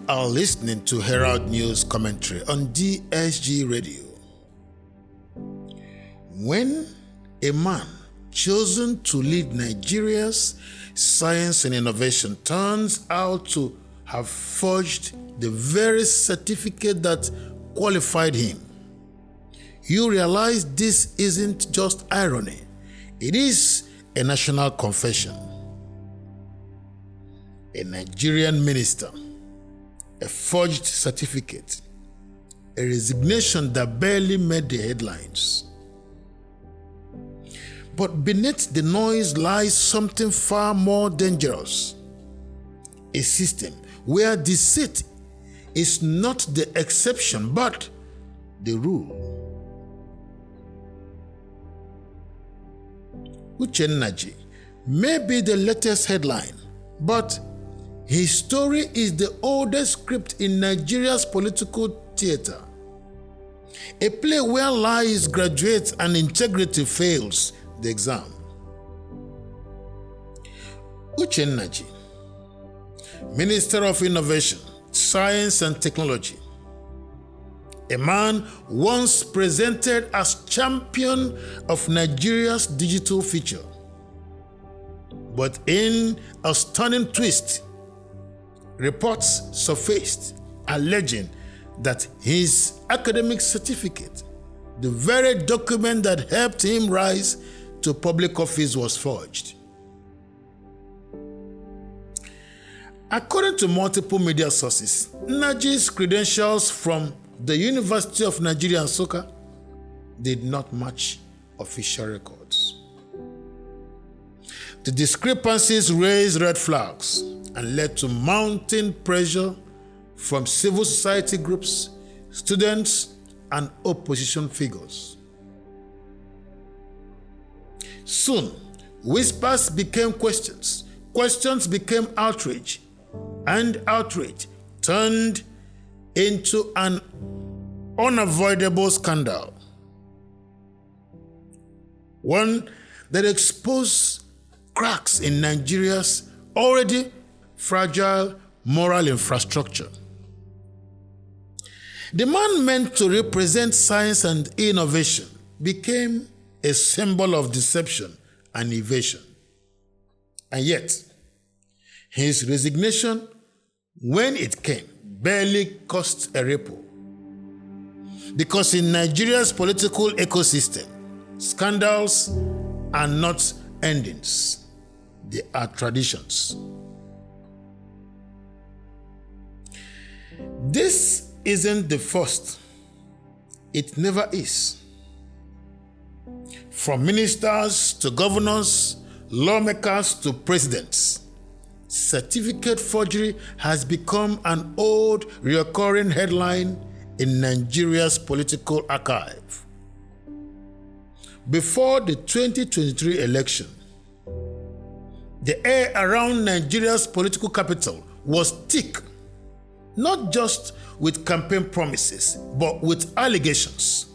are listening to Herald News Commentary on DSG Radio. When a man chosen to lead Nigeria's science and innovation turns out to have forged the very certificate that qualified him, you realize this isn't just irony, it is a national confession. A Nigerian minister, a forged certificate, a resignation that barely made the headlines. But beneath the noise lies something far more dangerous. A system where deceit is not the exception but the rule. Uche Nnaji may be the latest headline, but his story is the oldest script in Nigeria's political theater. A play where lies graduates and integrity fails the exam. Uche Nnaji, Minister of Innovation, Science and Technology, a man once presented as champion of Nigeria's digital future. But in a stunning twist, reports surfaced alleging that his academic certificate, the very document that helped him rise to public office, was forged. According to multiple media sources, Nnaji's credentials from the University of Nigeria, Nsukka, did not match official records. The discrepancies raised red flags and led to mounting pressure from civil society groups, students, and opposition figures. Soon, whispers became questions, questions became outrage, and outrage turned into an unavoidable scandal. One that exposed cracks in Nigeria's already fragile moral infrastructure. The man meant to represent science and innovation became a symbol of deception and evasion. And yet, his resignation, when it came, barely cost a ripple. Because in Nigeria's political ecosystem, scandals are not endings, they are traditions. This isn't the first. It never is. From ministers to governors, lawmakers to presidents, certificate forgery has become an old recurring headline in Nigeria's political archive. Before the 2023 election, the air around Nigeria's political capital was thick, not just with campaign promises, but with allegations.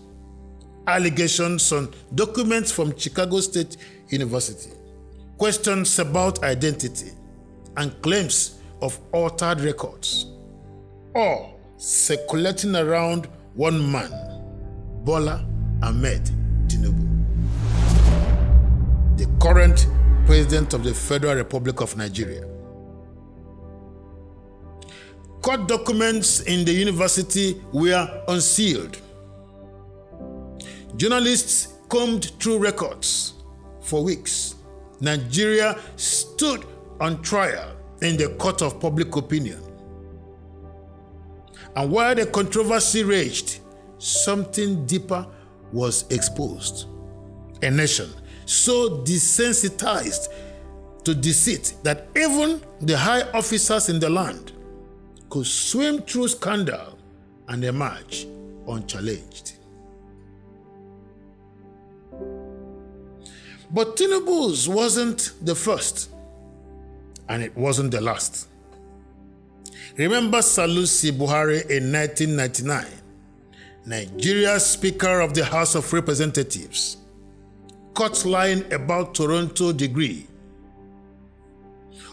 Allegations on documents from Chicago State University, questions about identity, and claims of altered records, all circulating around one man, Bola Ahmed Tinubu, the current President of the Federal Republic of Nigeria. Court documents in the university were unsealed. Journalists combed through records for weeks. Nigeria stood on trial in the court of public opinion. And while the controversy raged, something deeper was exposed. A nation so desensitized to deceit that even the high officers in the land could swim through scandal and emerge unchallenged. But Tinubu's wasn't the first, and it wasn't the last. Remember Salusi Buhari in 1999, Nigeria's Speaker of the House of Representatives, caught lying about Toronto degree.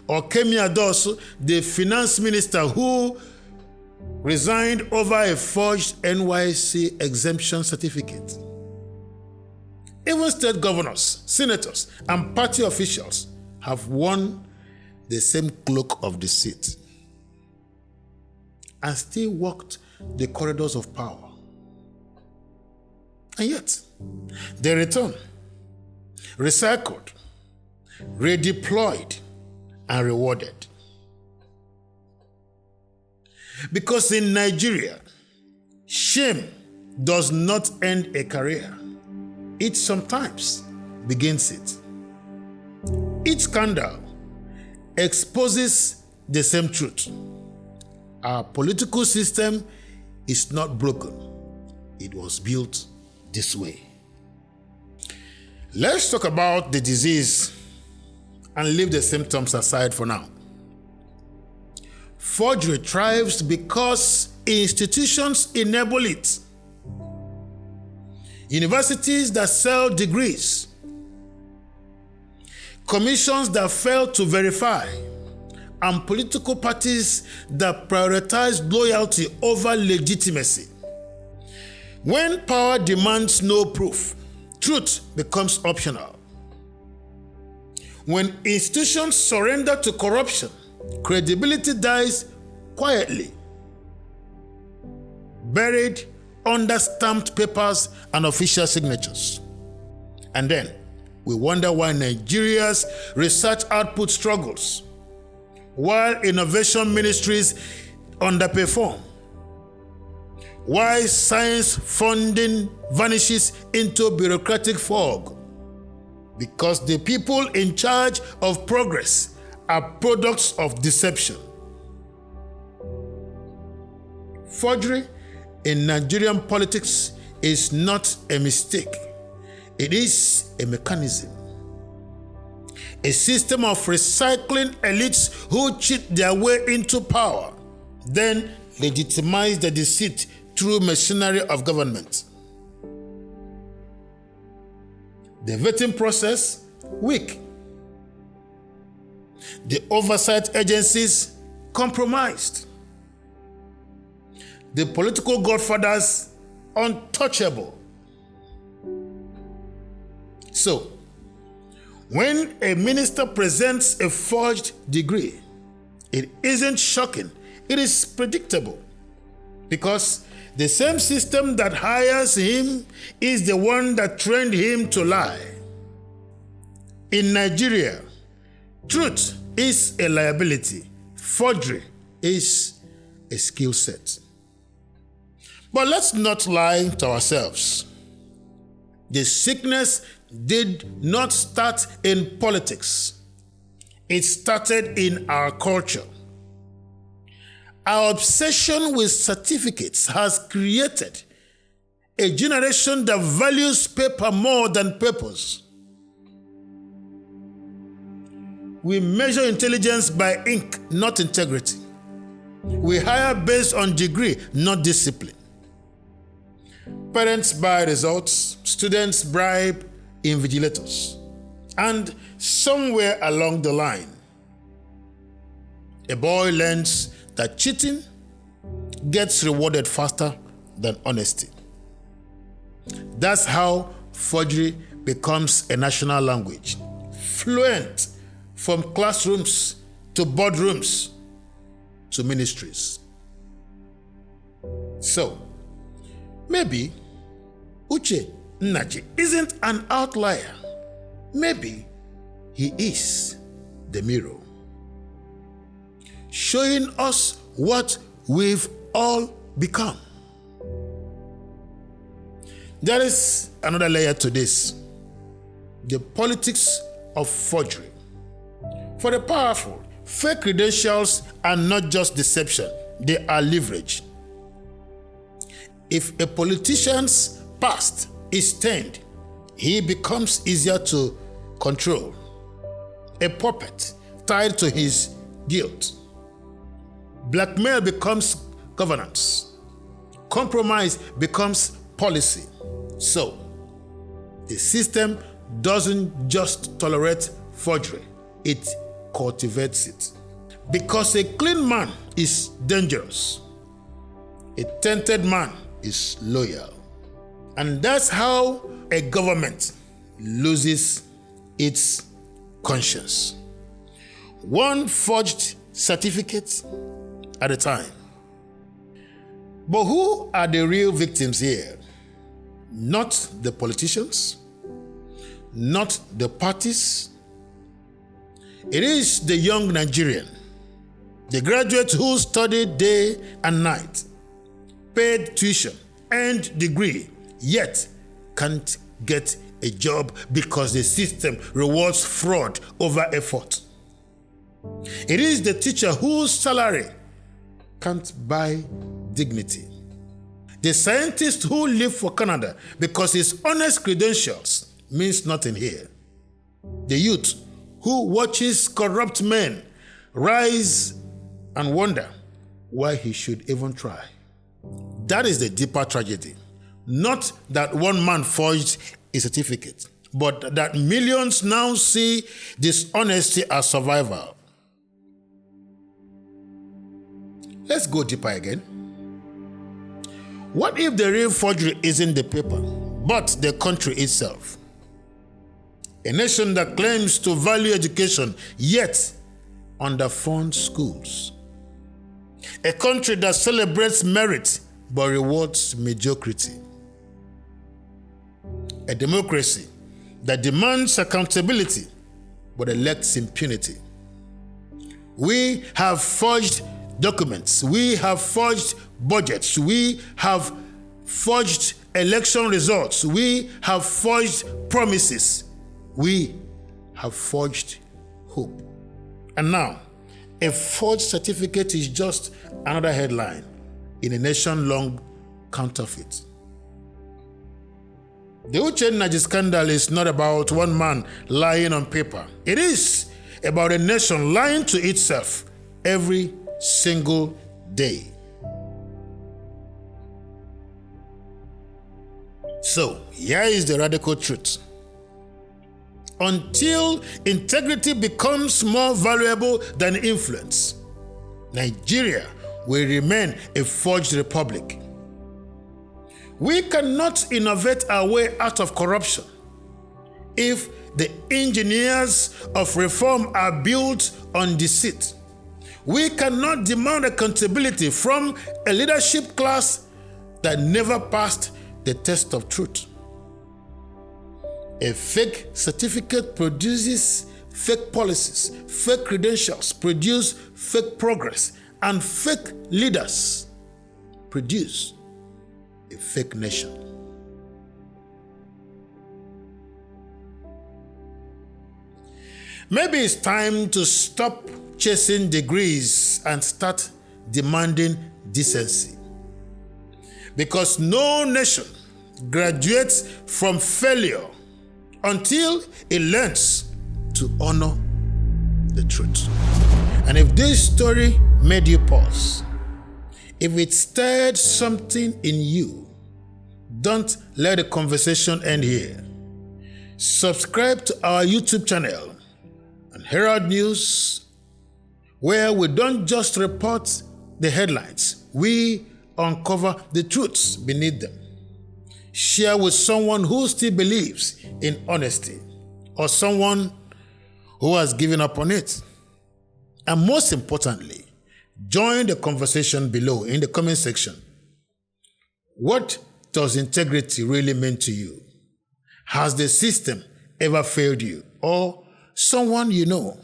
Or Kemi Adosu, the finance minister who resigned over a forged NYC exemption certificate. Even state governors, senators, and party officials have worn the same cloak of deceit and still walked the corridors of power. And yet, they return, recycled, redeployed, and rewarded. Because in Nigeria, shame does not end a career. It sometimes begins it. Each scandal exposes the same truth. Our political system is not broken. It was built this way. Let's talk about the disease and leave the symptoms aside for now. Forgery thrives because institutions enable it. Universities that sell degrees, commissions that fail to verify, and political parties that prioritize loyalty over legitimacy. When power demands no proof, truth becomes optional. When institutions surrender to corruption, credibility dies quietly, buried under stamped papers and official signatures. And then we wonder why Nigeria's research output struggles, while innovation ministries underperform, why science funding vanishes into bureaucratic fog. Because the people in charge of progress are products of deception. Forgery in Nigerian politics is not a mistake. It is a mechanism. A system of recycling elites who cheat their way into power, then legitimize the deceit through machinery of government. The vetting process, weak. The oversight agencies, compromised. The political godfathers, untouchable. So, when a minister presents a forged degree, it isn't shocking, it is predictable. Because the same system that hires him is the one that trained him to lie. In Nigeria, truth is a liability. Forgery is a skill set. But let's not lie to ourselves. The sickness did not start in politics. It started in our culture. Our obsession with certificates has created a generation that values paper more than purpose. We measure intelligence by ink, not integrity. We hire based on degree, not discipline. Parents buy results, students bribe invigilators. And somewhere along the line, a boy learns that cheating gets rewarded faster than honesty. That's how forgery becomes a national language, fluent from classrooms to boardrooms to ministries. So, maybe Uche Nnaji isn't an outlier. Maybe he is the mirror, showing us what we've all become. There is another layer to this: the politics of forgery. For the powerful, fake credentials are not just deception, they are leverage. If a politician's past is stained, he becomes easier to control, a puppet tied to his guilt. Blackmail becomes governance. Compromise becomes policy. So, the system doesn't just tolerate forgery, it cultivates it. Because a clean man is dangerous, A tainted man is loyal. And that's how a government loses its conscience. One forged certificate at a time. But who are the real victims here? Not the politicians, not the parties. It is the young Nigerian, the graduate who studied day and night, paid tuition, earned degree, yet can't get a job because the system rewards fraud over effort. It is the teacher whose salary can't buy dignity. The scientist who lives for Canada because his honest credentials means nothing here. The youth who watches corrupt men rise and wonder why he should even try. That is the deeper tragedy. Not that one man forged a certificate, but that millions now see dishonesty as survival. Let's go deeper again. What if the real forgery isn't the paper, but the country itself? A nation that claims to value education, yet underfunds schools. A country that celebrates merit, but rewards mediocrity. A democracy that demands accountability, but elects impunity. We have forged documents, we have forged budgets, we have forged election results, we have forged promises, we have forged hope. And now, a forged certificate is just another headline in a nation-long counterfeit. The Uche Nnaji scandal is not about one man lying on paper. It is about a nation lying to itself every single day. So, here is the radical truth. Until integrity becomes more valuable than influence, Nigeria will remain a forged republic. We cannot innovate our way out of corruption if the engineers of reform are built on deceit. We cannot demand accountability from a leadership class that never passed the test of truth. A fake certificate produces fake policies, fake credentials produce fake progress, and fake leaders produce a fake nation. Maybe it's time to stop chasing degrees and start demanding decency. Because no nation graduates from failure until it learns to honor the truth. And if this story made you pause, if it stirred something in you, don't let the conversation end here. Subscribe to our YouTube channel and Herald News, where we don't just report the headlines, we uncover the truths beneath them. Share with someone who still believes in honesty, or someone who has given up on it. And most importantly, join the conversation below in the comment section. What does integrity really mean to you? Has the system ever failed you or someone you know?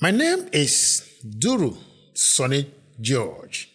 My name is Duru Sonny George.